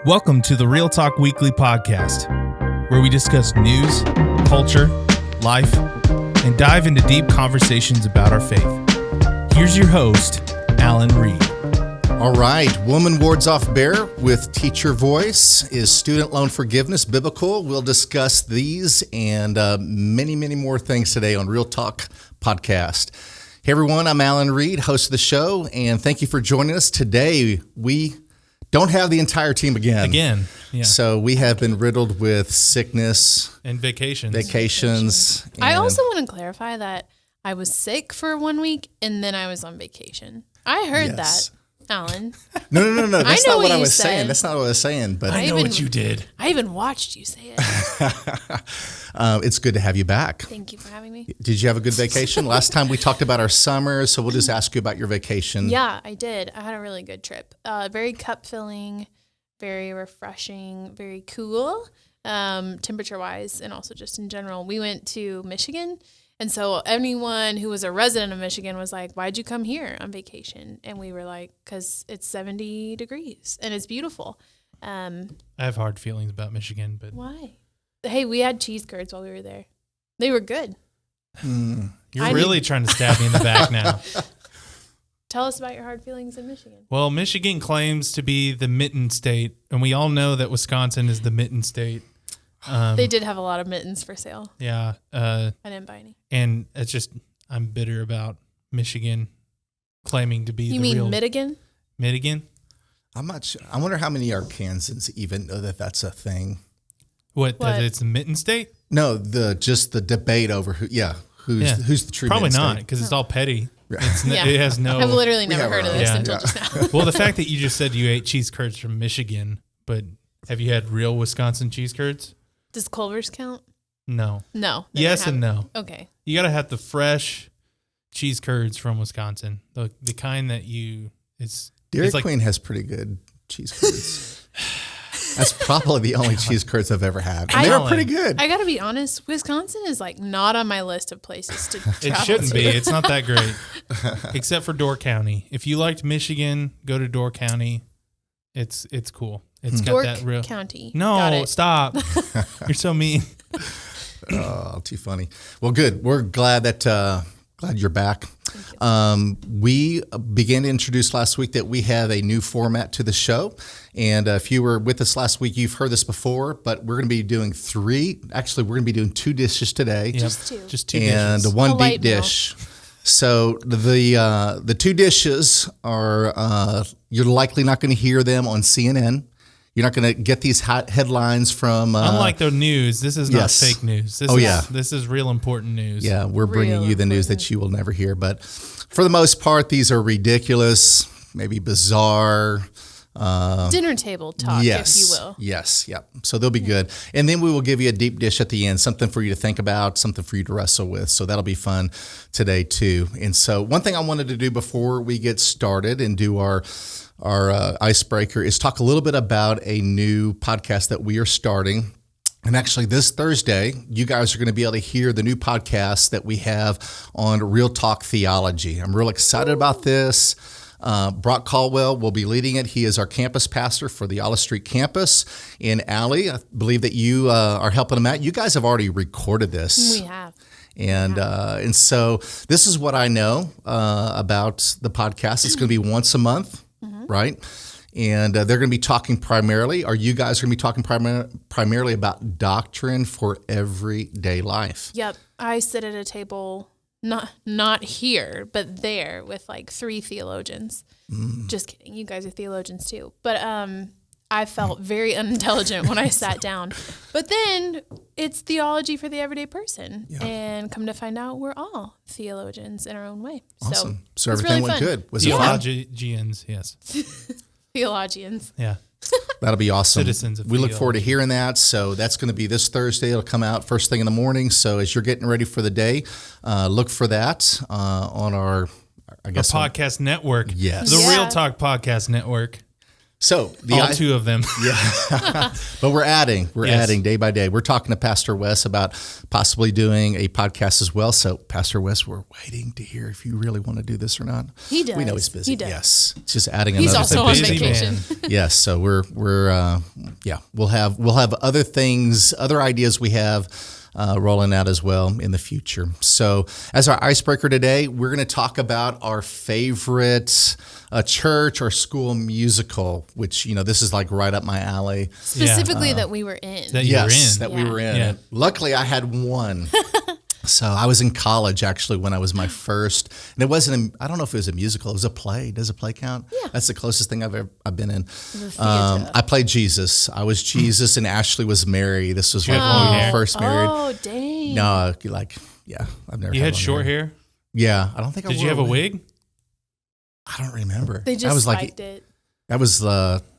Welcome to the Real Talk Weekly podcast, where we discuss news, culture, life, and dive into deep conversations about our faith. Here's your host, Alan Reed. All right, Woman Wards Off Bear with Teacher Voice. Is student loan forgiveness biblical? We'll discuss these and many more things today on Real Talk Podcast. Hey everyone, I'm Alan Reed, host of the show, and thank you for joining us. Today, we don't have the entire team again. Yeah. So we have been riddled with sickness. And vacations. I also want to clarify that I was sick for 1 week and then I was on vacation. I heard that, Alan. No. That's not what I was said. saying. That's not what I was saying. But I know what you did. I even watched you say it. It's good to have you back. Thank you for having me. Did you have a good vacation? Last time we talked about our summer, so we'll just ask you about your vacation. Yeah, I did. I had a really good trip. Very cup filling, very refreshing, very cool, temperature wise, and also just in general. We went to Michigan. And so anyone who was a resident of Michigan was like, why'd you come here on vacation? And we were like, because it's 70 degrees and it's beautiful. I have hard feelings about Michigan, but Why? Hey, we had cheese curds while we were there. They were good. You're really trying to stab me in the back now. Tell us about your hard feelings in Michigan. Well, Michigan claims to be the Mitten State, and we all know that Wisconsin is the Mitten State. They did have a lot of mittens for sale. Yeah. I didn't buy any. And it's just, I'm bitter about Michigan claiming to be You the mean real Michigan? Michigan? I'm not sure. I wonder how many Arkansans even know that that's a thing. What? That it's the Mitten State? No, just the debate over who's the true Probably Mitten not, State. because it's all petty. Yeah. It has no. I've literally never have heard of our this own. until just now. Well, the fact that you just said you ate cheese curds from Michigan, but have you had real Wisconsin cheese curds? Does Culver's count? No. No. Yes and no. Okay. You got to have the fresh cheese curds from Wisconsin, the kind that Dairy it's like, Queen has pretty good cheese curds. That's probably the only cheese curds I've ever had. And they were pretty good. I got to be honest, Wisconsin is like not on my list of places to travel It shouldn't to. be. It's not that great, except for Door County. If you liked Michigan, go to Door County. It's cool. It's got Dork that real. County. No, Got it. stop. You're so mean. Oh, too funny. Well, good. We're glad you're back. We began to introduce last week that we have a new format to the show. And if you were with us last week, you've heard this before, but we're going to be doing we're going to be doing 2 dishes today. Yep. Just two. And dishes. one A light deep meal. dish. So the 2 dishes are you're likely not going to hear them on CNN. You're not going to get these hot headlines from. Unlike the news, this is not yes. fake news. This is real important news. Yeah, we're bringing Real you the news important. that you will never hear. But for the most part, these are ridiculous, maybe bizarre. Dinner table talk, Yes. if you will. Yes. Yep. So they'll be good. And then we will give you a deep dish at the end, something for you to think about, something for you to wrestle with. So that'll be fun today too. And so one thing I wanted to do before we get started and do our icebreaker is talk a little bit about a new podcast that we are starting. And actually this Thursday, you guys are going to be able to hear the new podcast that we have on Real Talk Theology. I'm real excited about this. Brock Caldwell will be leading it. He is our campus pastor for the Olive Street campus. And Allie, I believe that you are helping him out. You guys have already recorded this. We have. And so this is what I know about the podcast. It's going to be once a month, right? And they're going to be talking primarily, or you guys are going to be talking primarily about doctrine for everyday life. Yep. I sit at a table, not here, but there with like 3 theologians. Just kidding. You guys are theologians too. But I felt very unintelligent when I sat down. But then it's theology for the everyday person. Yeah. And come to find out, we're all theologians in our own way. Awesome. So it's everything really went fun. good. Was it fun? Theologians, yes. Theologians. Yeah. That'll be awesome. Citizens of we look theology. forward to hearing that. So that's going to be this Thursday. It'll come out first thing in the morning. So as you're getting ready for the day, look for that on our, Our podcast network. Yes. The Yeah. Real Talk Podcast Network. So all two of them. Yeah, but we're adding day by day. We're talking to Pastor Wes about possibly doing a podcast as well. So Pastor Wes, we're waiting to hear if you really want to do this or not. He does. We know he's busy. He does. Yes, it's just adding. He's another also thing. on vacation. Yes, so we'll have other things, other ideas we have rolling out as well in the future. So as our icebreaker today, we're going to talk about our favorite church or school musical, which, this is like right up my alley. Specifically that we were in. We were in. Yeah. Luckily, I had one. So I was in college, actually, when I was my first, and it wasn't, I don't know if it was a musical, it was a play. Does a play count? Yeah. That's the closest thing I've been in. I played Jesus. I was Jesus, and Ashley was Mary. This was when we were first married. Oh, dang. No, I've never You had short hair? Yeah, I don't think Did you have a wig? I don't remember. They just spiked it. That was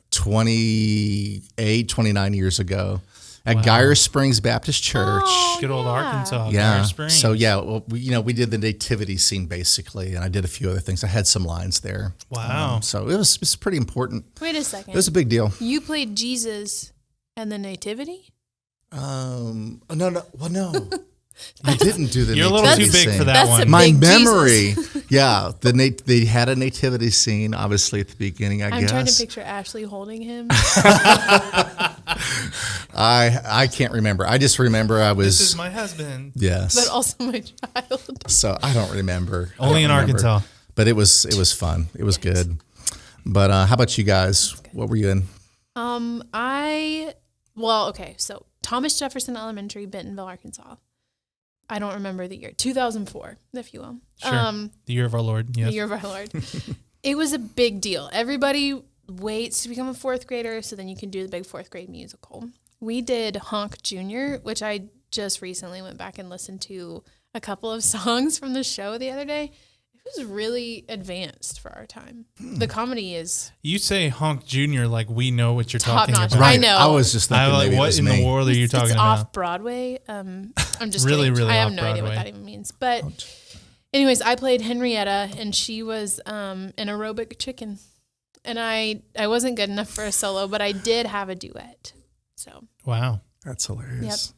29 years ago. At Geyer Springs Baptist Church. Good old Arkansas. Yeah. Geyer Springs. So we did the nativity scene basically, and I did a few other things. I had some lines there. Wow. So it was pretty important. Wait a second. It was a big deal. You played Jesus and the nativity? No. I didn't do the You're a little nativity too big scene. for that That's one. a My big memory, Jesus. yeah. They had a nativity scene, obviously at the beginning. I guess. I'm trying to picture Ashley holding him. I can't remember. I just remember I was. This is my husband. Yes. But also my child. So I don't remember. Only in Arkansas. But it was fun. It was good. But how about you guys? What were you in? So Thomas Jefferson Elementary, Bentonville, Arkansas. I don't remember the year. 2004, if you will. Sure. The year of our Lord. Yes. The year of our Lord. It was a big deal. Everybody waits to become a fourth grader so then you can do the big fourth grade musical. We did Honk Jr., which I just recently went back and listened to a couple of songs from the show the other day. It was really advanced for our time. The comedy is You say Honk Jr. like we know what you're top talking notch. about. Right. I know. I was just thinking I'm like, maybe it what was in me. the world are you talking it's about? off Broadway. I'm just Really, kidding. really I have no idea what off-Broadway. that even means. But anyways, I played Henrietta and she was an aerobic chicken. And I wasn't good enough for a solo, but I did have a duet. So Wow. That's hilarious.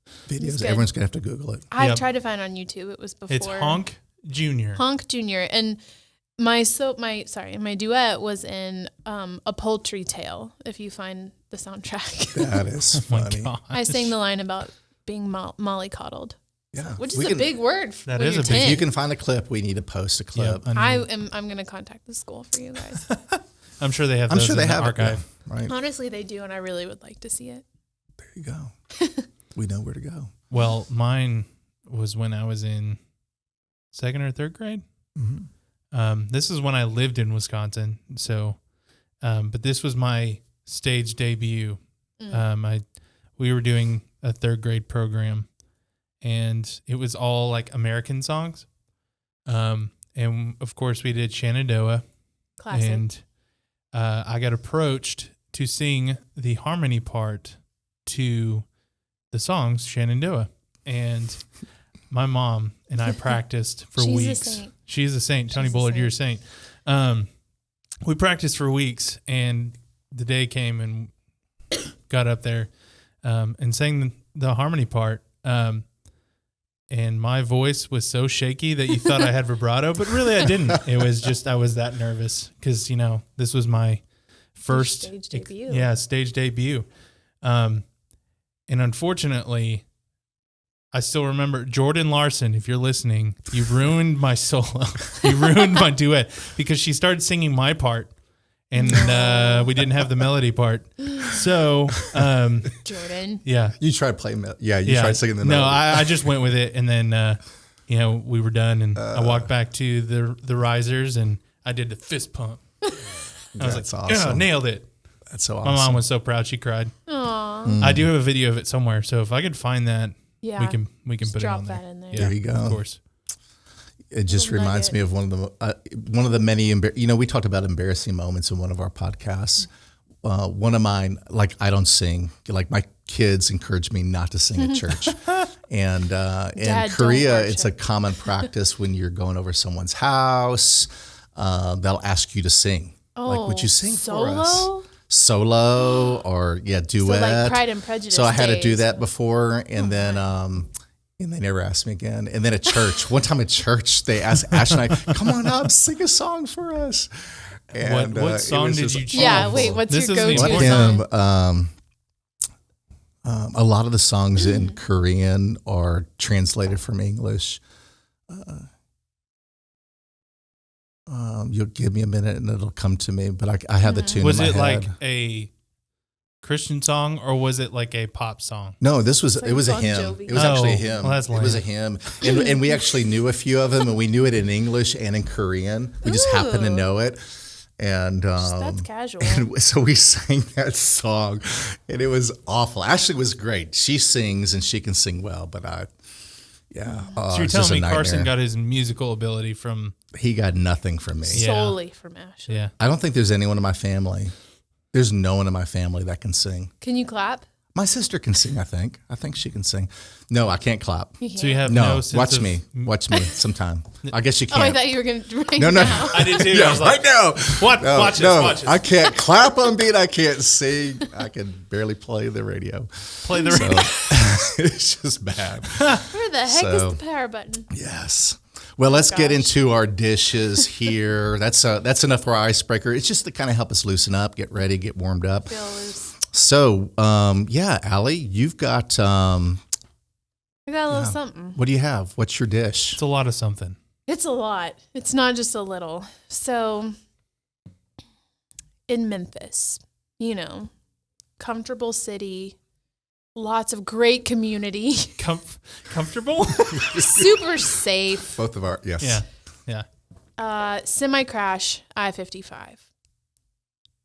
It's Videos. good. Everyone's gonna have to Google it. I've Yep. tried to find it on YouTube. It was before It's Honk Jr. Honk Jr. And my duet was in A Poultry Tale, if you find the soundtrack. That is Oh my funny. gosh. I sang the line about being mollycoddled. Yeah, Which is a big word. That when is you're a big- 10. If you can find a clip, we need to post a clip. Yeah, I'm going to contact the school for you guys. I'm sure they have I'm those sure in they the have archive. it. Yeah, right. Honestly, they do, and I really would like to see it. There you go. We know where to go. Well, mine was when I was in second or third grade. Mm-hmm. This is when I lived in Wisconsin. So, but this was my stage debut. We were doing a third grade program, and it was all like American songs. And of course, we did Shenandoah. Classic. And I got approached to sing the harmony part to the songs Shenandoah. And my mom and I practiced for She's a weeks. saint. She's a saint. Tony She's a Bullard, you're a saint. We practiced for weeks, and the day came and got up there and sang the harmony part. And my voice was so shaky that you thought I had vibrato, but really I didn't. It was just I was that nervous because, this was my first stage debut. Stage debut. And unfortunately, I still remember Jordan Larson, if you're listening, you ruined my solo. You ruined my duet because she started singing my part and we didn't have the melody part. So, Jordan. yeah. You tried playing. You tried singing the melody. No, I just went with it, and then we were done, and I walked back to the risers, and I did the fist pump. I was like, awesome. yeah, nailed it. That's so awesome. My mom was so proud; she cried. Aww. I do have a video of it somewhere, so if I could find that, Yeah. we can Just put it drop on there. that in there. Yeah, There you go. Of course. It just Little reminds nugget. me of one of the many. We talked about embarrassing moments in one of our podcasts. One of mine, like I don't sing. Like my kids encourage me not to sing at church, and in Dad, Korea, don't it's a common practice when you're going over someone's house. They'll ask you to sing. Like, would you sing solo? for us? solo or duet. So like Pride and Prejudice. So I had to do days. that before, and then and they never asked me again. And then at church, one time at church, they asked Ash and I, "Come on up, sing a song for us." And what song did you choose? Yeah, wait, what's This your is go-to important. song? A lot of the songs in Korean are translated from English. You'll give me a minute and it'll come to me, but I have the tune Was in my it head. like a Christian song or was it like a pop song? No, this was like it was a Bon hymn. Jovi. It was actually a Oh, hymn. well, that's it was a lame. hymn, and we actually knew a few of them, and we knew it in English and in Korean. We just happened to Ooh. know it, and That's casual. and so we sang that song, and it was awful. Ashley was great. She sings and she can sing well, but So it's you're just telling a me Carson nightmare. got his musical ability from He got nothing from me. Yeah. Solely from Ashley. yeah. I don't think there's anyone in my family. There's no one in my family that can sing. Can you clap? My sister can sing. I think she can sing. No, I can't clap. You So you can't. have No, no sense watch of, me. Watch me sometime. I guess you Oh, I can't. thought you were going to right No. now. I did too. I Yeah, was like, right now. watch this, No, watch this. I can't clap on beat. I can't sing. I can barely play the radio. play the So radio. it's just bad. Where the heck So- is the power button? Yes. Well, let's get gosh. into our dishes here. That's enough for our icebreaker. It's just to kind of help us loosen up, get ready, get warmed up. Feel loose. So, Allie, you've got I got a little something. what do you have? What's your dish? It's a lot of something. It's a lot. It's not just a little. So, in Memphis, comfortable city, lots of great community, Comfortable? super safe. Both of our yes. Yeah. Semi-crash I-55.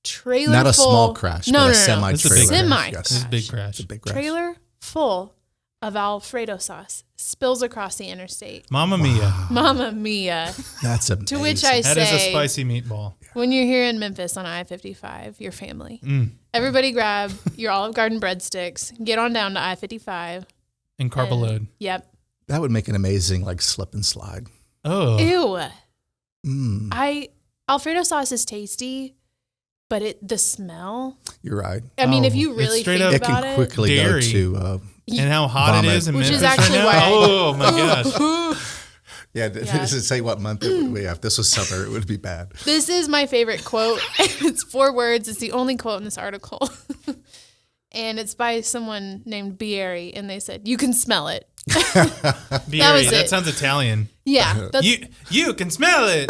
Trailer Not a full. small crash, No, but no, a no, no. semi It's a trailer. big crash. Semi Yes. This is a big Crash. crash. It's a big crash. Trailer full of Alfredo sauce spills across the interstate. Mamma mia. Mamma mia. That's amazing. To which I That is a say, spicy meatball. when you're here in Memphis on I-55, your family, Mm. everybody grab your Olive Garden breadsticks, get on down to I-55. And carb a load. Yep. That would make an amazing like slip and slide. Oh. Ew. Mm, Alfredo sauce is tasty, but the smell. you're right. I mean, if Oh, you it's really straight think up It about can quickly Dairy. go to And how hot Vomit. it is in Which is Memphis actually right why now. I- Oh my gosh. yeah. Does it say what month it would be? If this was summer, it would be bad. This is my favorite quote. It's 4 words. It's the only quote in this article. And it's by someone named Bieri, and they said, "You can smell it." Bieri, was that it. sounds Italian. Yeah, that's, You can smell it.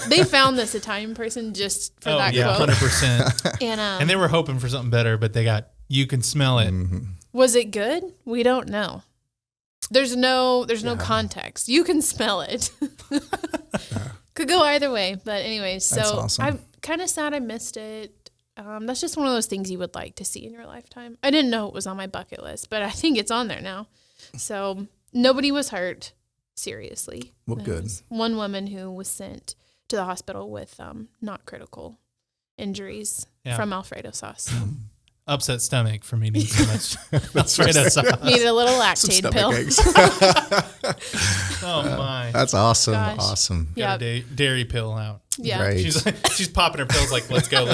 they found this Italian person just for Oh that yeah, quote. 100%. And they were hoping for something better, but they got you can smell it. was it good? We don't know. There's no context. You can smell it. Could go either way, but anyways. That's So awesome. I'm kind of sad I missed it. That's just one of those things you would like to see in your lifetime. I didn't know it was on my bucket list, but I think it's on there now. So nobody was hurt seriously. Well, There good. was one woman who was sent to the hospital with not critical injuries Yeah. from Alfredo sauce. Upset stomach from eating so much Alfredo sauce. Needed a little Some lactate stomach pill. aches. Oh my. That's awesome. Gosh. Awesome. Yeah, Got a dairy pill out. yeah. Great. She's popping her pills like, let's go.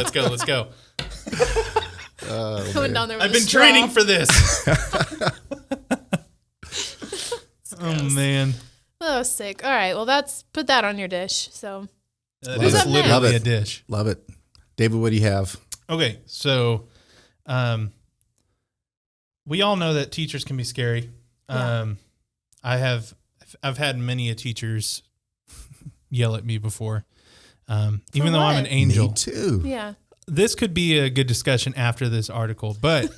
Coming down there with I've a been straw. training for this. Oh man. Oh, sick. All right. Well, put that on your dish. So That Love is it. literally Love a it. dish. Love it. David, what do you have? Okay, so we all know that teachers can be scary. Yeah. I've had many teachers yell at me before. Even though I'm an what? angel. Me too. yeah. This could be a good discussion after this article, but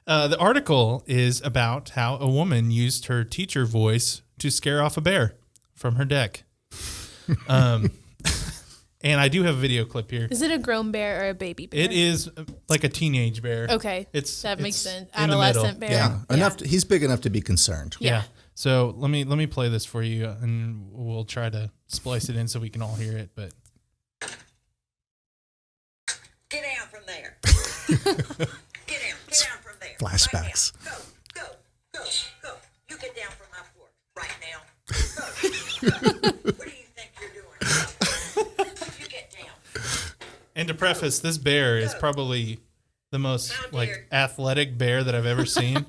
the article is about how a woman used her teacher voice to scare off a bear from her deck. And I do have a video clip here. Is it a grown bear or a baby bear? It is like a teenage bear. Okay. It's That makes it's sense. in the middle. Adolescent bear. Yeah. Enough. He's big enough to be concerned. Yeah. Yeah. So let me play this for you, and we'll try to splice it in so we can all hear it. But Get down from there. Get down from there. Flashbacks. Right now. Go. You get down from my porch right now. Go. What do you think you're doing? You get down. And to preface, this bear is probably the most athletic bear that I've ever seen.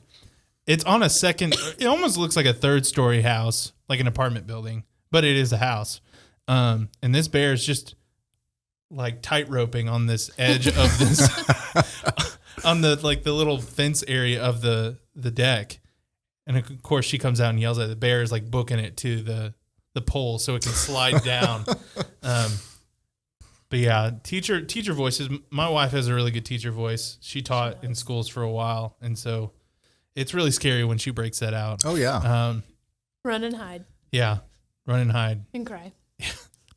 It's on a second. It almost looks like a third-story house, like an apartment building, but it is a house. And this bear is just like tight-roping on this edge of this, on the little fence area of the deck. And of course, she comes out and yells at the bear is like booking it to the pole so it can slide down. But yeah, teacher voices. My wife has a really good teacher voice. She taught in schools for a while, and so it's really scary when she breaks that out. Oh yeah. Run and hide. Yeah, run and hide. And cry.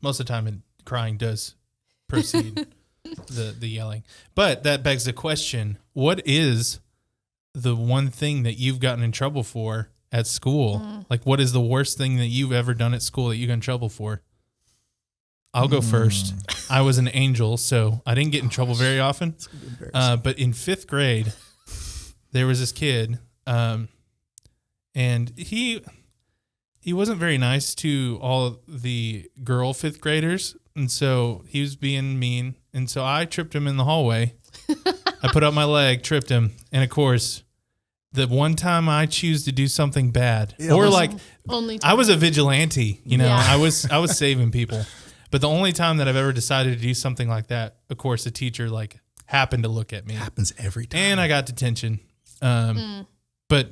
Most of the time, crying does precede the yelling. But that begs the question: what is the one thing that you've gotten in trouble for at school? Like, what is the worst thing that you've ever done at school that you got in trouble for? I'll go first. I was an angel, so I didn't get in trouble very often. But in 5th grade, there was this kid, and he wasn't very nice to all the girl 5th graders, and so he was being mean. And so I tripped him in the hallway. I put up my leg, tripped him, and of course, the one time I choose to do something bad, Only time. I was a vigilante, Yeah. I was saving people. But the only time that I've ever decided to do something like that, of course, the teacher happened to look at me. Happens every time. And I got detention. But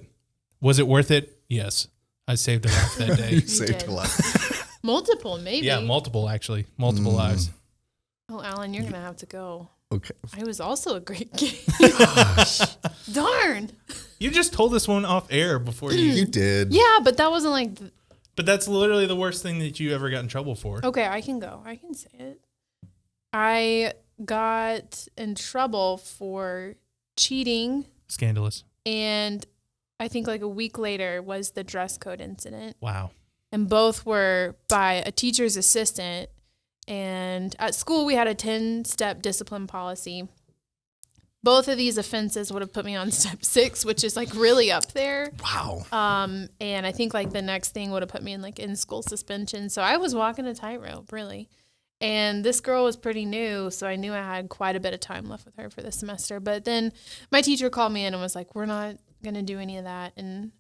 was it worth it? Yes. I saved a life that day. You saved a life. Multiple, maybe. Yeah, multiple lives. Oh, Alan, you're going to have to go. Okay. I was also a great kid. Darn. You just told this one off air before you. You did. Yeah, but that wasn't like... But that's literally the worst thing that you ever got in trouble for. Okay, I can go. I can say it. I got in trouble for cheating. Scandalous. And I think like a week later was the dress code incident. Wow. And both were by a teacher's assistant. And at school, we had a 10-step discipline policy. Both of these offenses would have put me on step 6, which is like really up there. Wow. And I think like the next thing would have put me in like in-school suspension. So I was walking a tightrope, really. And this girl was pretty new, so I knew I had quite a bit of time left with her for the semester. But then my teacher called me in and was like, we're not going to do any of that. And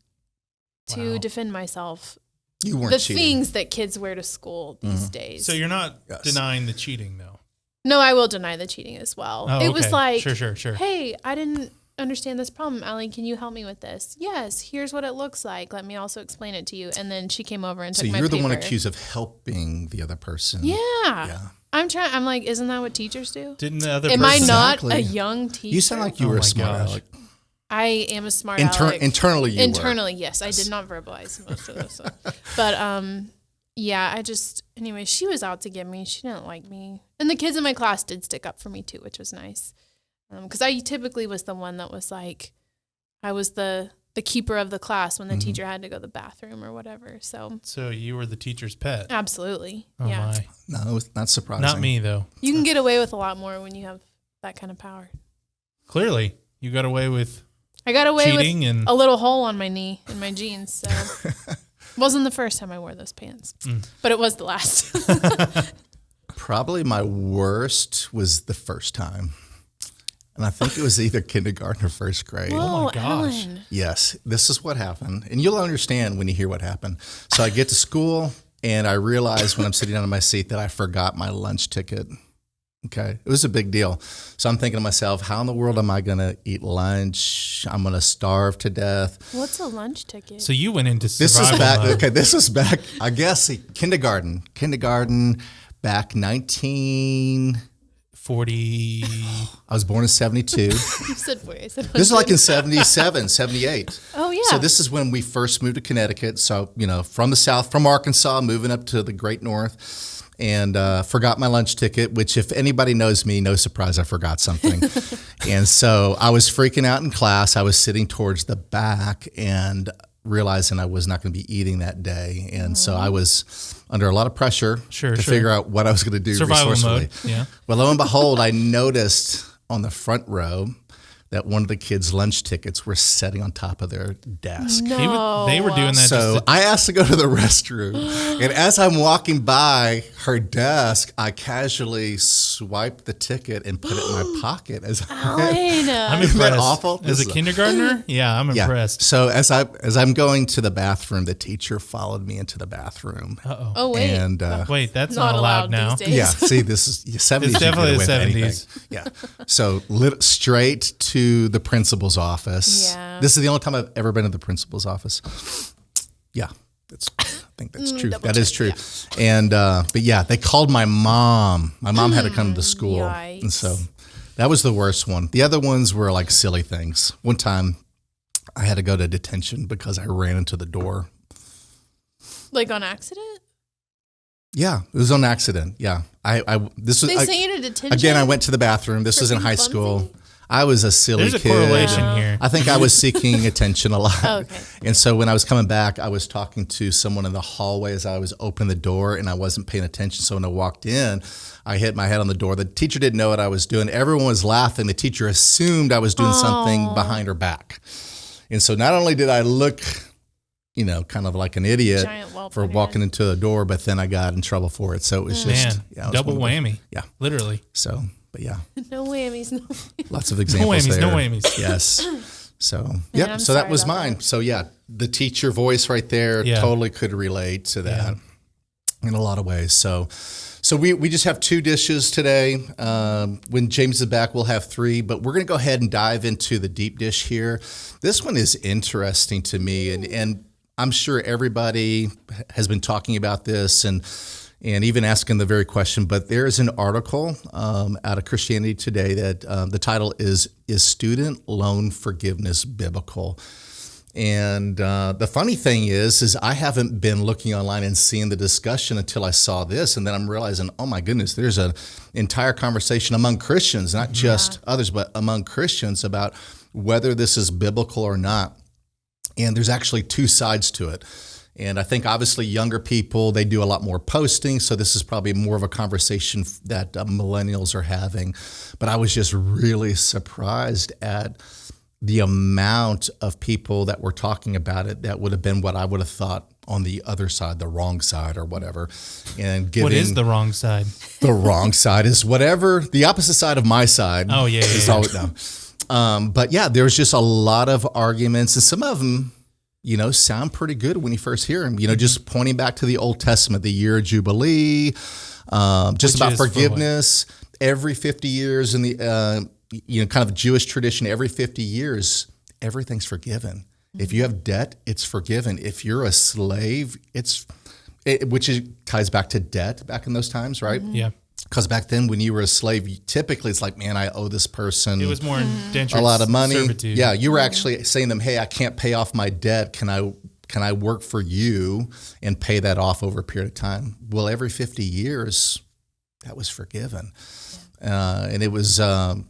to defend myself, You weren't the cheating. things that kids wear to school these days. So you're not denying the cheating, though? No, I will deny the cheating as well. Oh, it was okay. like, Sure. Hey, I didn't understand this problem. Allie, can you help me with this? Yes, here's what it looks like. Let me also explain it to you. And then she came over and took my paper. So you're the one accused of helping the other person. Yeah. I'm like, isn't that what teachers do? Didn't the other Am person... I not Exactly. a young teacher? You sound like you were a smart aleck. I am a smart aleck. Internally, you Internally, yes. I did not verbalize most of this. But, yeah, anyway, she was out to get me. She didn't like me. And the kids in my class did stick up for me too, which was nice. Because I typically was the one that was like, I was the keeper of the class when the teacher had to go to the bathroom or whatever. So you were the teacher's pet. Absolutely. Oh yeah. my. No, it's not surprising. Not me, though. You can get away with a lot more when you have that kind of power. Clearly, you got away with I got away cheating with and a little hole on my knee in my jeans. So wasn't the first time I wore those pants, but it was the last. Probably my worst was the first time. And I think it was either kindergarten or first grade. Whoa, my gosh. Ellen. Yes, this is what happened. And you'll understand when you hear what happened. So I get to school and I realize when I'm sitting down in my seat that I forgot my lunch ticket. Okay. It was a big deal. So I'm thinking to myself, how in the world am I going to eat lunch? I'm going to starve to death. What's a lunch ticket? so you went into This survival is back. mode. Okay. This is back, I guess, kindergarten back 40. I was born in 72. You said wait. I said This is like in 77, 78. Oh, yeah. So this is when we first moved to Connecticut. So, from the South, from Arkansas, moving up to the great North, and forgot my lunch ticket, which if anybody knows me, no surprise, I forgot something. And so I was freaking out in class. I was sitting towards the back and realizing I was not going to be eating that day. And so I was under a lot of pressure to figure out what I was going to do Survival resourcefully. mode, yeah. Well, lo and behold, I noticed on the front row that one of the kids' lunch tickets were sitting on top of their desk. No. They were doing that. So I asked to go to the restroom, and as I'm walking by her desk, I casually swiped the ticket and put it in my pocket. As Alan. I'm Isn't that impressed. awful? As a kindergartner? Yeah, I'm impressed. So as I'm going to the bathroom, the teacher followed me into the bathroom. Uh-oh. Oh, wait. And Wait, that's Not not allowed now. these days. yeah, see, this is 70s. It's you definitely get away the with 70s. anything. Yeah. So straight to the principal's office. Yeah. This is the only time I've ever been to the principal's office. Yeah. I think that's true. double That is check, true. yeah. And, but yeah, they called my mom. My mom had to come to school. Yikes. And so that was the worst one. The other ones were like silly things. One time I had to go to detention because I ran into the door. Like on accident? Yeah, it was on accident. Yeah. This was, They sent you to detention? again, I went to the bathroom. This was in being high clumsy? school. I was a silly There's a kid. correlation here. I think I was seeking attention a lot. Okay. And so when I was coming back, I was talking to someone in the hallway as I was opening the door, and I wasn't paying attention. So when I walked in, I hit my head on the door. The teacher didn't know what I was doing. Everyone was laughing. The teacher assumed I was doing something behind her back. And so not only did I look, kind of like an idiot Giant whelp for on your walking into the door, but then I got in trouble for it. So it was just Man, it was double one of those- whammy. Yeah. Literally. So, but yeah, No whammies, no. lots of examples whammies, there. no whammies. Yes. So, yep. I'm So that sorry was about mine. that. So yeah, the teacher voice right there Yeah. totally could relate to that in a lot of ways. So we just have 2 dishes today. When James is back, we'll have 3, but we're going to go ahead and dive into the deep dish here. This one is interesting to me, and I'm sure everybody has been talking about this and even asking the very question, but there is an article out of Christianity Today that the title is Student Loan Forgiveness Biblical? And the funny thing is I haven't been looking online and seeing the discussion until I saw this, and then I'm realizing, oh my goodness, there's an entire conversation among Christians, not just others, but among Christians about whether this is biblical or not. And there's actually 2 sides to it. And I think obviously younger people, they do a lot more posting. So this is probably more of a conversation that millennials are having. But I was just really surprised at the amount of people that were talking about it that would have been what I would have thought on the other side, the wrong side or whatever. And What is the wrong side? The wrong side is whatever the opposite side of my side. Oh, yeah, is yeah. always, no. But yeah, there's just a lot of arguments, and some of them, sound pretty good when you first hear them. Just pointing back to the Old Testament, the year of Jubilee, just Which about is for forgiveness. Every 50 years in the kind of Jewish tradition, every 50 years, everything's forgiven. If you have debt, it's forgiven. If you're a slave, ties back to debt back in those times, right? Yeah. Because back then, when you were a slave, typically it's like, man, I owe this person It was more indentured a lot of money. servitude. Yeah, you were actually saying to them, hey, I can't pay off my debt. Can I work for you and pay that off over a period of time? Well, every 50 years, that was forgiven. And it was, and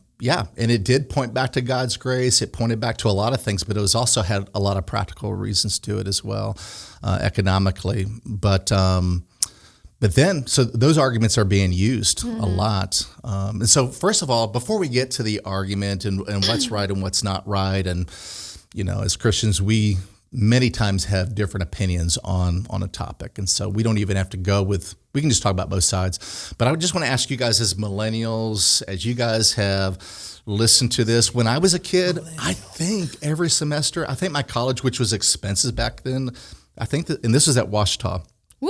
it did point back to God's grace. It pointed back to a lot of things, but it was also had a lot of practical reasons to it as well, economically. But then, so those arguments are being used a lot. And so first of all, before we get to the argument and what's right and what's not right, and, as Christians, we many times have different opinions on a topic. And so we don't even have to we can just talk about both sides. But I just want to ask you guys as millennials, as you guys have listened to this, when I was a kid, I think every semester, I think my college, which was expensive back then, and this was at Ouachita, Woo!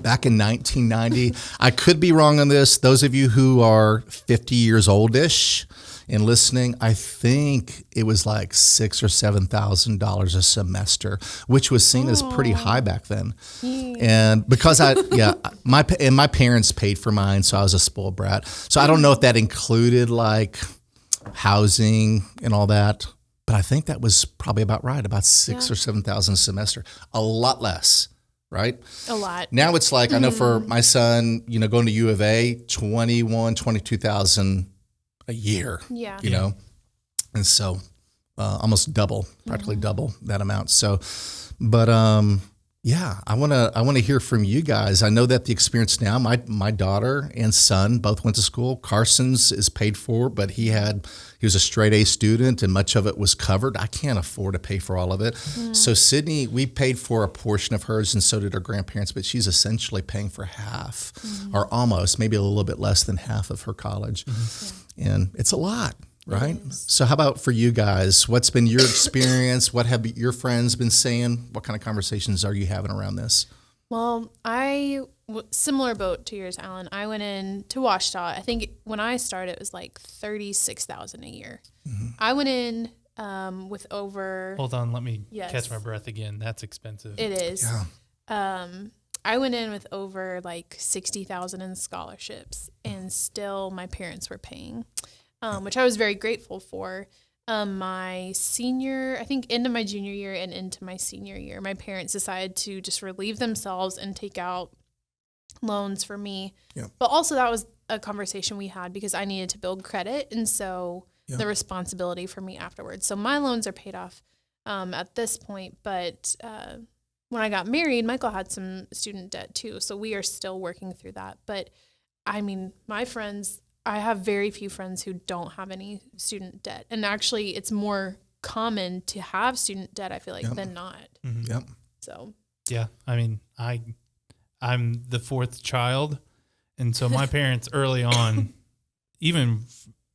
back in 1990. I could be wrong on this. Those of you who are 50 years oldish and listening, I think it was like $6,000 or $7,000 a semester, which was seen as pretty high back then. And because my parents paid for mine, so I was a spoiled brat. So I don't know if that included like housing and all that, but I think that was probably about right, about $6,000 or $7,000 a semester, a lot less. Right? A lot. Now it's like, I know for my son, going to U of A, 22,000 a year, Yeah. and so almost double, practically double that amount. So, but Yeah, I want to hear from you guys. I know that the experience now, my daughter and son both went to school. Carson's is paid for, but he was a straight A student and much of it was covered. I can't afford to pay for all of it. So Sydney, we paid for a portion of hers and so did her grandparents, but she's essentially paying for half or almost, maybe a little bit less than half of her college. And it's a lot. Right. So how about for you guys? What's been your experience? What have your friends been saying? What kind of conversations are you having around this? Well, similar boat to yours, Alan. I went in to Washita. I think when I started, it was like $36,000 a year. I went in with over. Hold on, let me catch my breath again. That's expensive. It is. Yeah. I went in with over like $60,000 in scholarships, and still my parents were paying. Which I was very grateful for. My senior, I think into my junior year and into my senior year, my parents decided to just relieve themselves and take out loans for me. Yep. But also that was a conversation we had because I needed to build credit. And so the responsibility for me afterwards. So my loans are paid off at this point. But when I got married, Michael had some student debt too. So we are still working through that. But I mean, my friends, I have very few friends who don't have any student debt. And actually, it's more common to have student debt, I feel like, than not. Yep. So. Yeah. I mean, I'm the fourth child. And so my parents early on, even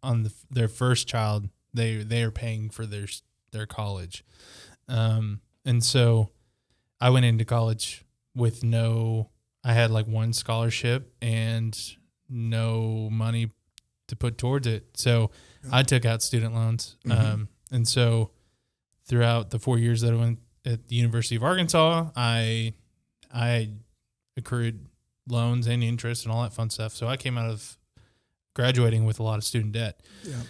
on their first child, they are paying for their college. And so I went into college with I had like one scholarship and no money to put towards it. So I took out student loans. And so throughout the 4 years that I went at the University of Arkansas, I accrued loans and interest and all that fun stuff. So I came out of graduating with a lot of student debt. Yeah.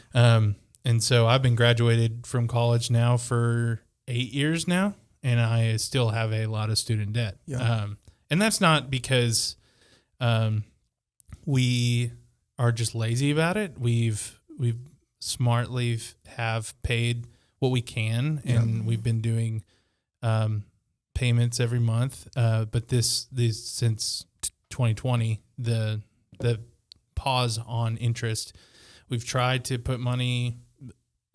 And so I've been graduated from college now for 8 years now, and I still have a lot of student debt. Yeah. And that's not because we are just lazy about it. We've smartly have paid what we can, and we've been doing payments every month. But this since 2020, the pause on interest, we've tried to put money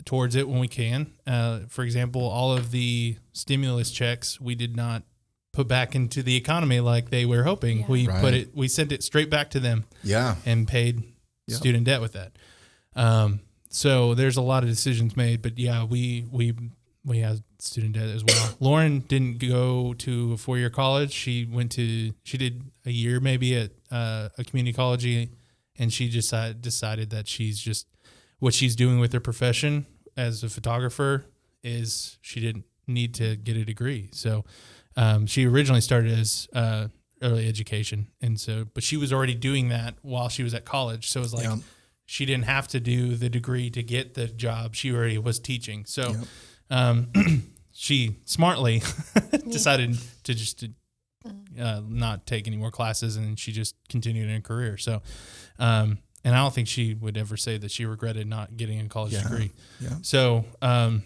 towards it when we can. For example, all of the stimulus checks we did not put back into the economy like they were hoping. Yeah. We sent it straight back to them. Yeah. And paid student debt with that. So there's a lot of decisions made, but yeah, we have student debt as well. Lauren didn't go to a 4-year college. She did a year maybe at a community college, and she just decided that what she's doing with her profession as a photographer is she didn't need to get a degree. So she originally started as early education, but she was already doing that while she was at college. So it was like she didn't have to do the degree to get the job. She already was teaching. So she smartly decided to just not take any more classes, and she just continued in her career. So, and I don't think she would ever say that she regretted not getting a college degree. Yeah. So, I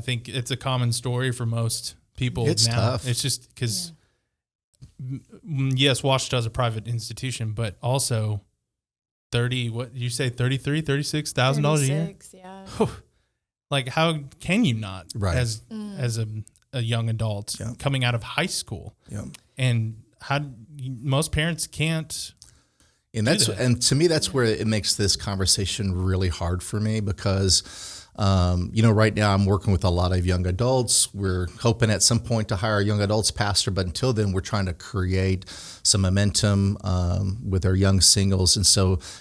think it's a common story for most people. It's now. tough. It's just because, yes, Washita is a private institution, but also $36,000 a year? Yeah. Like, how can you not as a young adult coming out of high school? Yeah. And most parents can't. And to me, that's where it makes this conversation really hard for me because, right now I'm working with a lot of young adults. We're hoping at some point to hire a young adults pastor, but until then, we're trying to create some momentum with our young singles.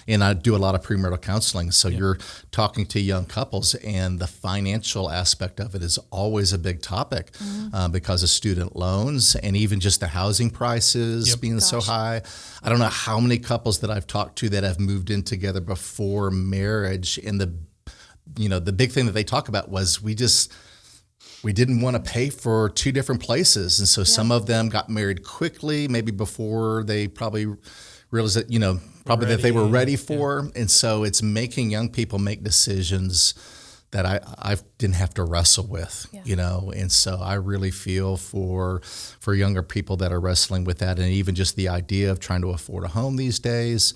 And I do a lot of premarital counseling. So you're talking to young couples, and the financial aspect of it is always a big topic because of student loans and even just the housing prices being so high. I don't know how many couples that I've talked to that have moved in together before marriage, and the big thing that they talk about was we didn't want to pay for two different places. And so some of them got married quickly, maybe before they probably realized that, that they were ready for. And so it's making young people make decisions that I didn't have to wrestle with, and so I really feel for younger people that are wrestling with that, and even just the idea of trying to afford a home these days,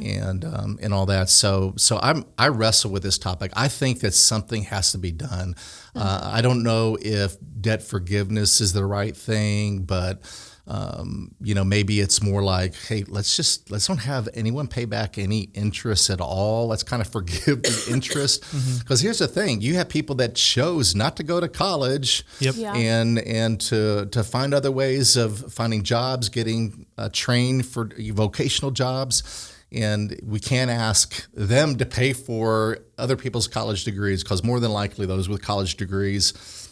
and all that. So I wrestle with this topic. I think that something has to be done. I don't know if debt forgiveness is the right thing, but maybe it's more like, hey, let's don't have anyone pay back any interest at all. Let's kind of forgive the interest. Because here's the thing, you have people that chose not to go to college and to find other ways of finding jobs, getting trained for vocational jobs. And we can't ask them to pay for other people's college degrees, because more than likely those with college degrees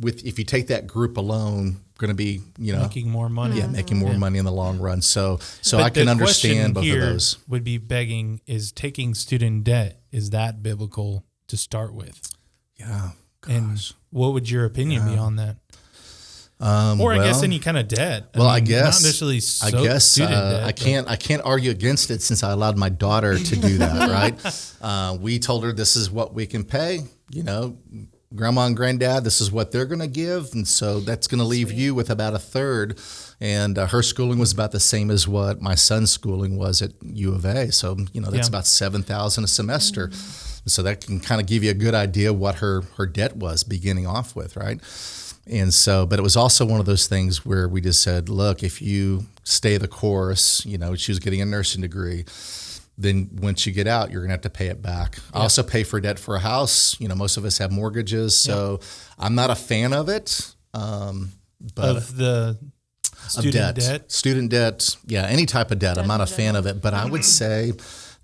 if you take that group alone, going to be, making more money. Yeah, making more money in the long run. So but I can understand both of here those. Would be begging, is taking student debt, is that biblical to start with? Yeah. Gosh. And what would your opinion be on that? Or I guess any kind of debt. I guess not necessarily student debt. I can't argue against it, since I allowed my daughter to do that. Right? We told her this is what we can pay. Grandma and granddad, this is what they're going to give, and so that's going to leave you with about a third. And her schooling was about the same as what my son's schooling was at U of A. So that's about $7,000 a semester. So that can kind of give you a good idea what her debt was beginning off with, right? And so, but it was also one of those things where we just said, look, if you stay the course, she was getting a nursing degree, then once you get out, you're going to have to pay it back. I also pay for debt for a house. Most of us have mortgages, so I'm not a fan of it. But of the student debt? Student debt, any type of debt. I'm not a fan of it. But I would say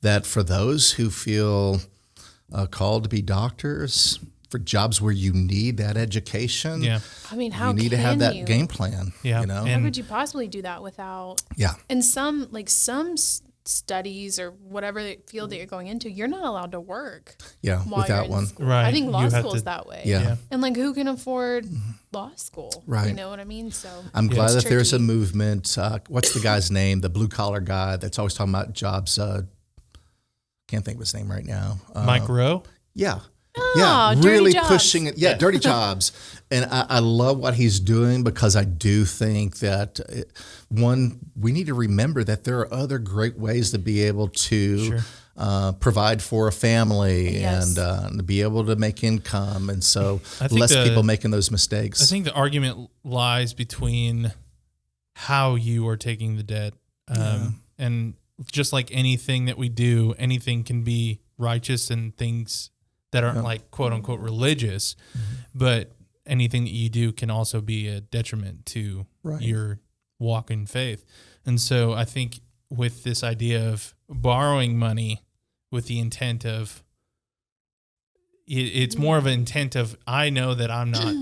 that for those who feel called to be doctors, for jobs where you need that education, I mean, how you need to have that game plan. Yeah. How could you possibly do that without? Yeah. And some studies or whatever field that you're going into, you're not allowed to work. Yeah, without one. School. Right. I think law school is that way. Yeah. And who can afford law school? Right. You know what I mean? So I'm glad that there's a tricky. movement. What's the guy's name? The blue collar guy that's always talking about jobs. Can't think of his name right now. Mike Rowe? Yeah. Dirty really jobs. pushing it. Yeah, dirty jobs. And I love what he's doing, because I do think that, we need to remember that there are other great ways to be able to provide for a family and to be able to make income. And so less people making those mistakes. I think the argument lies between how you are taking the debt. And just like anything that we do, anything can be righteous and things that aren't like quote unquote religious, but anything that you do can also be a detriment to your walk in faith. And so I think with this idea of borrowing money with the intent of, it's more of an intent of, I know that I'm not,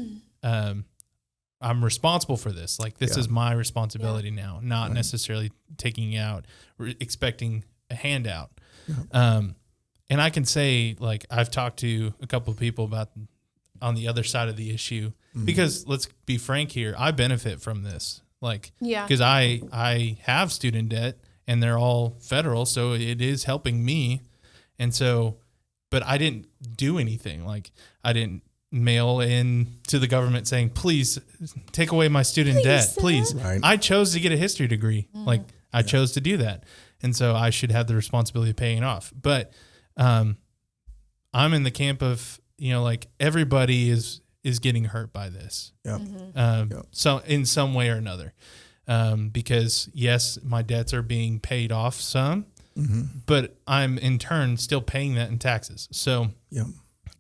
I'm responsible for this. Like this is my responsibility now, not necessarily taking out, expecting a handout. And I can say, I've talked to a couple of people about on the other side of the issue, because let's be frank here, I benefit from this. Because I have student debt and they're all federal, so it is helping me. And so, but I didn't do anything. I didn't mail in to the government saying, please take away my student debt, please. Right. I chose to get a history degree. I chose to do that. And so I should have the responsibility of paying it off. But I'm in the camp of, everybody is getting hurt by this. So in some way or another, because yes, my debts are being paid off some, but I'm in turn still paying that in taxes. So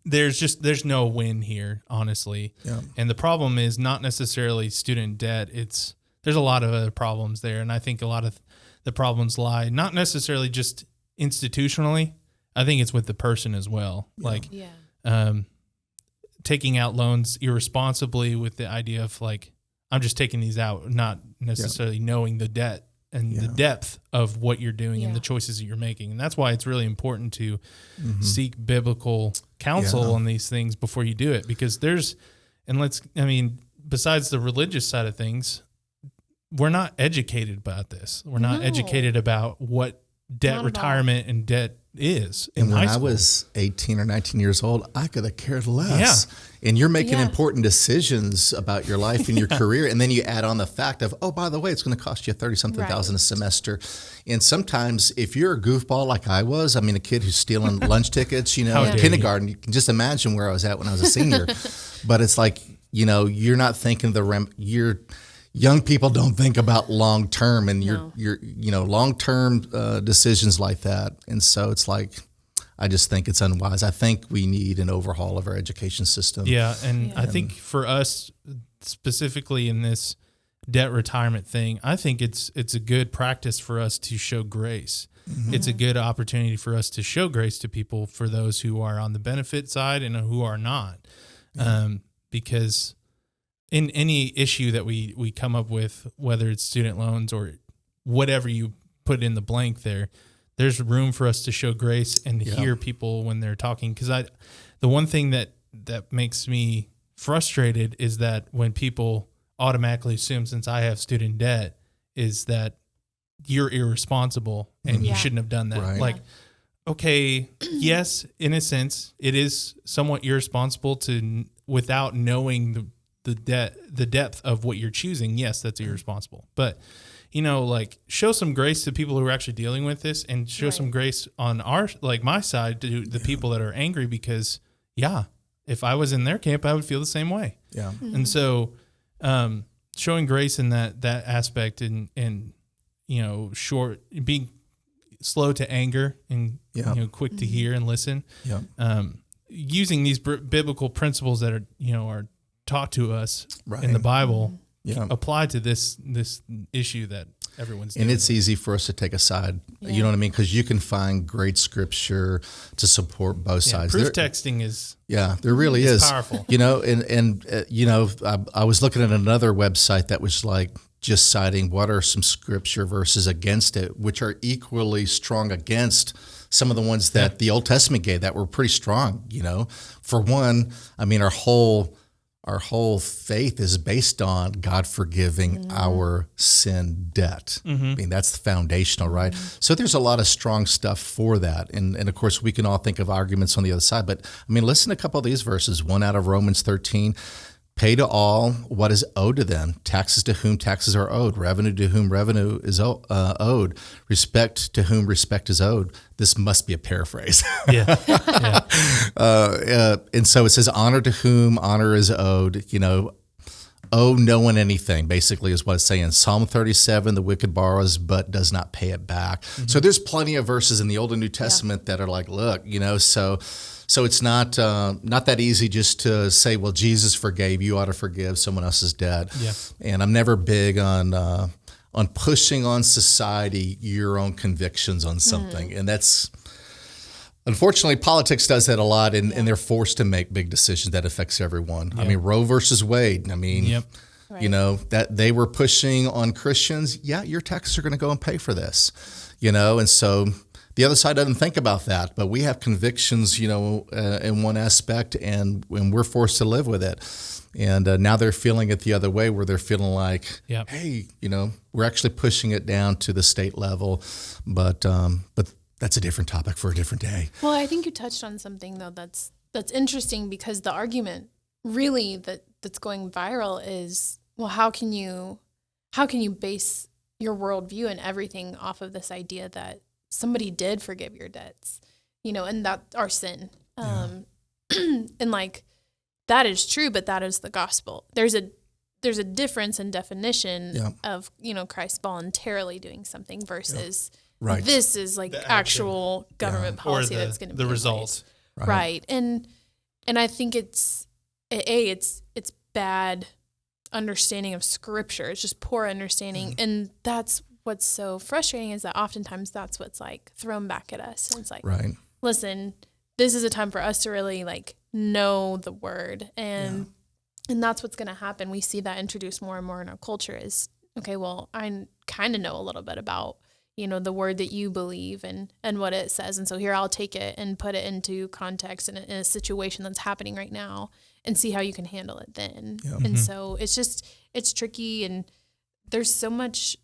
there's no win here, honestly. And the problem is not necessarily student debt. There's a lot of other problems there. And I think a lot of the problems lie not necessarily just institutionally. I think it's with the person as well. Taking out loans irresponsibly with the idea of I'm just taking these out, not necessarily knowing the debt and the depth of what you're doing and the choices that you're making. And that's why it's really important to seek biblical counsel on these things before you do it, because besides the religious side of things, we're not educated about this. We're not educated about what debt retirement and debt is in And when high I school. was 18 or 19 years old, I could have cared less. And you're making important decisions about your life and your career. And then you add on the fact of, oh, by the way, it's going to cost you 30-something thousand a semester. And sometimes if you're a goofball like I was, I mean, a kid who's stealing lunch tickets, in kindergarten, you can just imagine where I was at when I was a senior. But it's like, you're not thinking young people don't think about long term, and you're long term decisions like that. And so it's like, I just think it's unwise. I think we need an overhaul of our education system. Yeah, and I think for us specifically in this debt retirement thing, I think it's a good practice for us to show grace. Mm-hmm. It's a good opportunity for us to show grace to people, for those who are on the benefit side and who are not. Because in any issue that we come up with, whether it's student loans or whatever you put in the blank there's room for us to show grace and hear people when they're talking. Because the one thing that makes me frustrated is that when people automatically assume, since I have student debt, is that you're irresponsible and you shouldn't have done that. Right. Like, okay, yes, in a sense, it is somewhat irresponsible without knowing the depth of what you're choosing. Yes, that's irresponsible. But show some grace to people who are actually dealing with this, and show some grace on my side to the people that are angry, because if I was in their camp, I would feel the same way. Yeah. Mm-hmm. And so, showing grace in that aspect, and being slow to anger and quick to hear and listen. Yeah. Using these biblical principles that are taught to us in the Bible. Apply to this issue that everyone's doing. And it's easy for us to take a side, you know what I mean? Because you can find great scripture to support both sides. Proof texting is there really is powerful. I was looking at another website that was like just citing what are some scripture verses against it, which are equally strong against some of the ones that the Old Testament gave that were pretty strong. For one, I mean, our whole faith is based on God forgiving our sin debt. Mm-hmm. I mean, that's the foundational, right? Mm-hmm. So there's a lot of strong stuff for that. And of course, we can all think of arguments on the other side. But I mean, listen to a couple of these verses. One out of Romans 13. Pay to all what is owed to them. Taxes to whom taxes are owed. Revenue to whom revenue is owed. Respect to whom respect is owed. This must be a paraphrase. And so it says, honor to whom honor is owed. Owe no one anything, basically, is what it's saying. Psalm 37, the wicked borrows but does not pay it back. Mm-hmm. So there's plenty of verses in the Old and New Testament that are like, look, so it's not that easy just to say, well, Jesus forgave, you ought to forgive someone else's debt. Yeah. And I'm never big on pushing on society your own convictions on something. And that's, unfortunately, politics does that a lot, and they're forced to make big decisions that affects everyone. Yep. I mean, Roe versus Wade. I mean, that they were pushing on Christians. Yeah, your taxes are going to go and pay for this, and so the other side doesn't think about that, but we have convictions, in one aspect, and we're forced to live with it. And now they're feeling it the other way, where they're feeling like, hey, we're actually pushing it down to the state level, but that's a different topic for a different day. Well, I think you touched on something though that's interesting, because the argument really that's going viral is, well, how can you base your worldview and everything off of this idea that somebody did forgive your debts, and that our sin. And like, that is true, but that is the gospel. There's a difference in definition of, Christ voluntarily doing something versus this is like actual government policy that's going to be the result. Right. And I think it's bad understanding of scripture. It's just poor understanding. And that's what's so frustrating, is that oftentimes that's what's like thrown back at us. And it's like, listen, this is a time for us to really like know the word. And that's what's going to happen. We see that introduced more and more in our culture is, okay, well, I kind of know a little bit about, the word that you believe and what it says. And so here, I'll take it and put it into context in a situation that's happening right now and see how you can handle it then. Yeah. And so it's tricky, and there's so much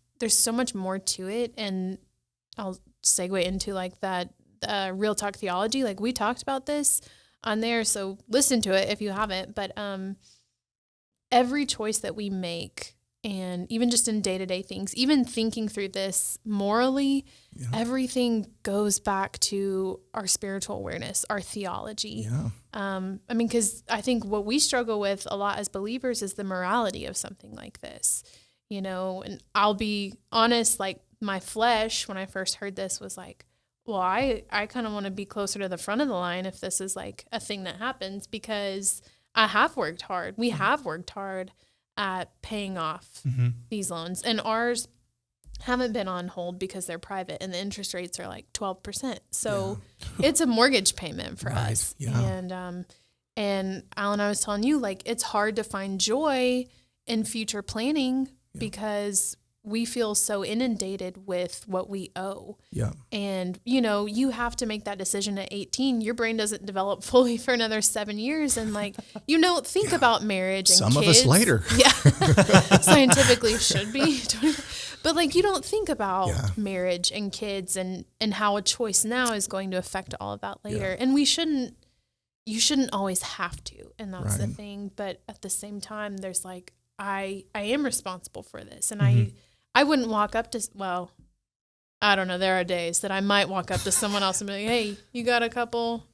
more to it. And I'll segue into like that Real Talk Theology. Like, we talked about this on there, so listen to it if you haven't. But every choice that we make, and even just in day-to-day things, even thinking through this morally, everything goes back to our spiritual awareness, our theology. Yeah. I mean, because I think what we struggle with a lot as believers is the morality of something like this, you know. And I'll be honest, like, my flesh, when I first heard this, was like, well, I kind of want to be closer to the front of the line if this is like a thing that happens, because I have worked hard. We have worked hard at paying off these loans, and ours haven't been on hold because they're private and the interest rates are like 12%. So it's a mortgage payment for us. Yeah. And Alan, I was telling you, like, it's hard to find joy in future planning because we feel so inundated with what we owe. Yeah. And, you know, you have to make that decision at 18. Your brain doesn't develop fully for another 7 years. And, like, you don't think about marriage and some kids. of us later. Yeah. Scientifically should be. But, like, you don't think about marriage and kids and how a choice now is going to affect all of that later. Yeah. And you shouldn't always have to. And that's the thing. But at the same time, there's like, I am responsible for this. And I wouldn't walk up to, well, I don't know. There are days that I might walk up to someone else and be like, hey, you got a couple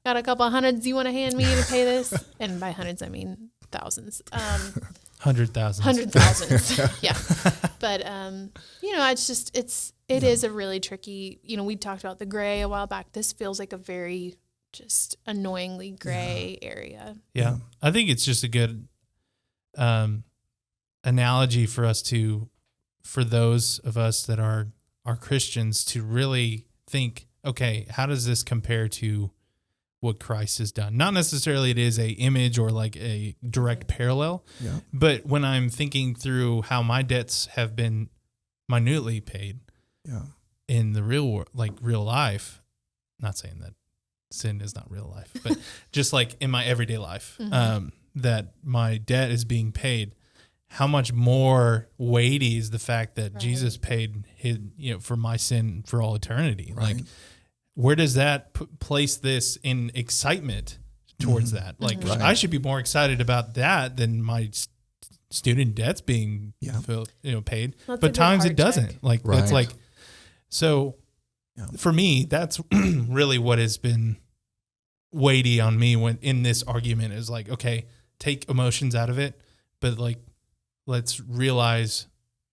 hundreds you want to hand me to pay this? And by hundreds, I mean thousands. 100,000. Yeah. But, you know, it's just, it is a really tricky, you know, we talked about the gray a while back. This feels like a very just annoyingly gray area. Yeah. I think it's just a good analogy for us for those of us that are Christians to really think, okay, how does this compare to what Christ has done? Not necessarily it is a image or like a direct parallel, but when I'm thinking through how my debts have been minutely paid in the real world, like real life, not saying that sin is not real life, but just like in my everyday life, that my debt is being paid. How much more weighty is the fact that Jesus paid his, you know, for my sin for all eternity? Right. Like, where does that place this in excitement towards that? Like, I should be more excited about that than my student debts being paid. That's but times it doesn't. Check. Like, that's like, so for me, that's really what has been weighty on me when in this argument is like, okay, take emotions out of it, but like, let's realize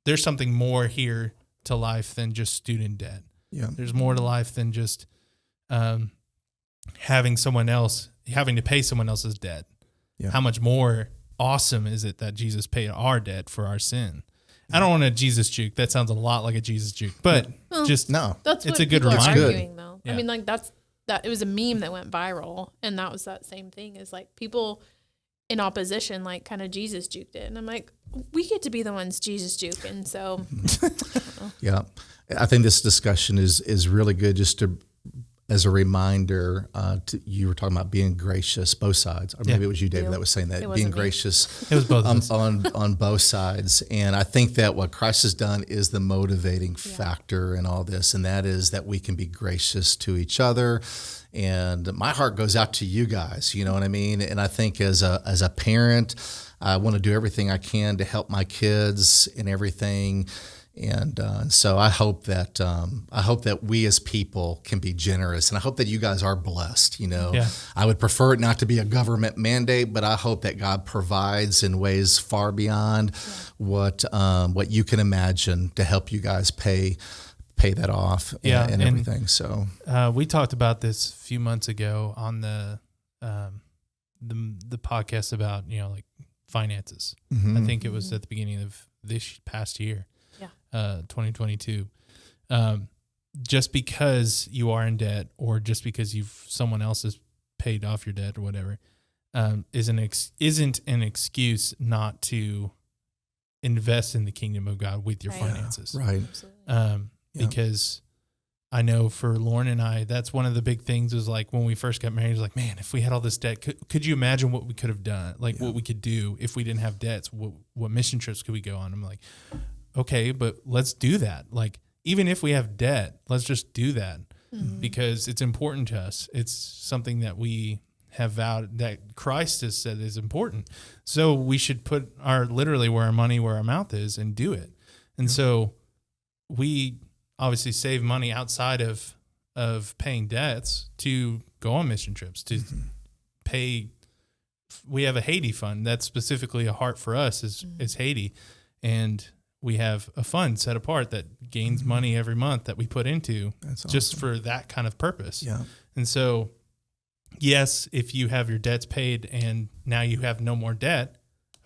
there's something more here to life than just student debt. Yeah. There's more to life than just having to pay someone else's debt. Yeah. How much more awesome is it that Jesus paid our debt for our sin? Yeah. I don't want a Jesus juke. That sounds a lot like a Jesus juke, but it's a good reminder. Arguing, though. Yeah. I mean, like it was a meme that went viral, and that was that same thing. Is like people in opposition, like kind of Jesus juked it, and I'm like, we get to be the ones Jesus juking. So, I think this discussion is really good. Just as a reminder, you were talking about being gracious, both sides, or maybe it was you, David, that was saying that being gracious. It was both on both sides, and I think that what Christ has done is the motivating factor in all this, and that is that we can be gracious to each other. And my heart goes out to you guys, you know what I mean? And I think as a parent, I want to do everything I can to help my kids and everything. And so I hope that we as people can be generous, and I hope that you guys are blessed. You know, I would prefer it not to be a government mandate, but I hope that God provides in ways far beyond what you can imagine to help you guys pay that off and everything. So we talked about this a few months ago on the podcast about, you know, like finances. I think it was at the beginning of this past year. 2022. Just because you are in debt, or just because someone else has paid off your debt or whatever, isn't an excuse not to invest in the kingdom of God with your finances. Right. Because I know for Lauren and I, that's one of the big things was like when we first got married, it was like, man, if we had all this debt, could you imagine what we could have done? Like what we could do if we didn't have debts? What mission trips could we go on? I'm like, okay, but let's do that. Like, even if we have debt, let's just do that. because it's important to us. It's something that we have vowed that Christ has said is important. So we should put literally where our mouth is and do it. And so we obviously save money outside of paying debts to go on mission trips, to pay. We have a Haiti fund that's specifically a heart for us is Haiti. And we have a fund set apart that gains money every month that we put into just for that kind of purpose. Yeah. And so, yes, if you have your debts paid and now you have no more debt,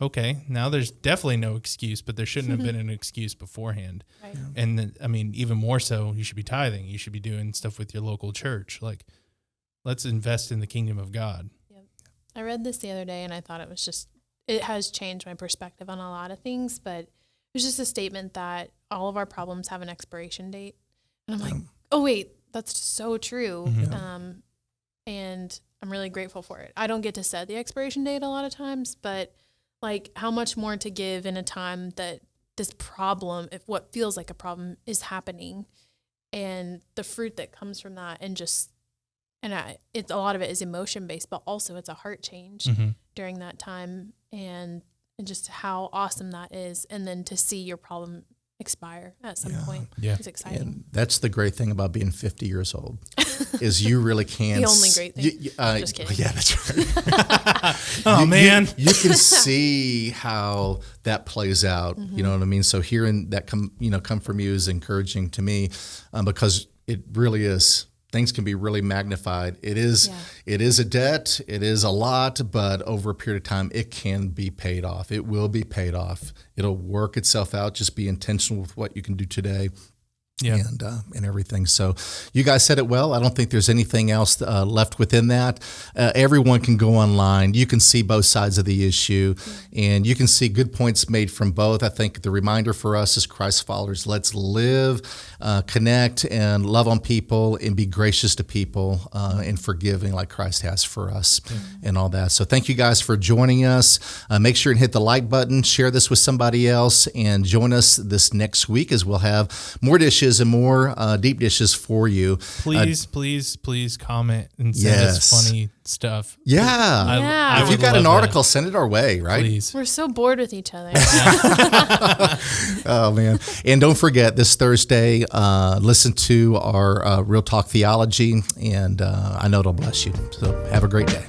okay, now there's definitely no excuse, but there shouldn't have been an excuse beforehand. Right. Yeah. And then, I mean, even more so, you should be tithing. You should be doing stuff with your local church. Like, let's invest in the kingdom of God. Yep. I read this the other day and I thought it has changed my perspective on a lot of things, but it was just a statement that all of our problems have an expiration date. And I'm like, oh, wait, that's so true. And I'm really grateful for it. I don't get to set the expiration date a lot of times, but like how much more to give in a time that this problem, if what feels like a problem is happening, and the fruit that comes from that, and it's a lot of it is emotion based, but also it's a heart change during that time, and just how awesome that is. And then to see your problem expire at some point is exciting. And that's the great thing about being 50 years old is you really can. The only great thing. Just kidding. Yeah, that's right. Man. You can see how that plays out. You know what I mean? So hearing that come from you is encouraging to me because it really is. Things can be really magnified. It is a debt. It is a lot, but over a period of time, it can be paid off. It will be paid off. It'll work itself out. Just be intentional with what you can do today. And everything. So you guys said it well. I don't think there's anything else left within that. Everyone can go online. You can see both sides of the issue, and you can see good points made from both. I think the reminder for us as Christ followers, let's live, connect, and love on people, and be gracious to people, and forgiving like Christ has for us, and all that. So thank you guys for joining us. Make sure and hit the like button, share this with somebody else, and join us this next week as we'll have more dishes and more deep dishes for you. Please comment and send us funny stuff. If you've got an article, send it our way, right? Please. We're so bored with each other. Oh, man. And don't forget, this Thursday, listen to our Real Talk Theology, and I know it'll bless you. So have a great day.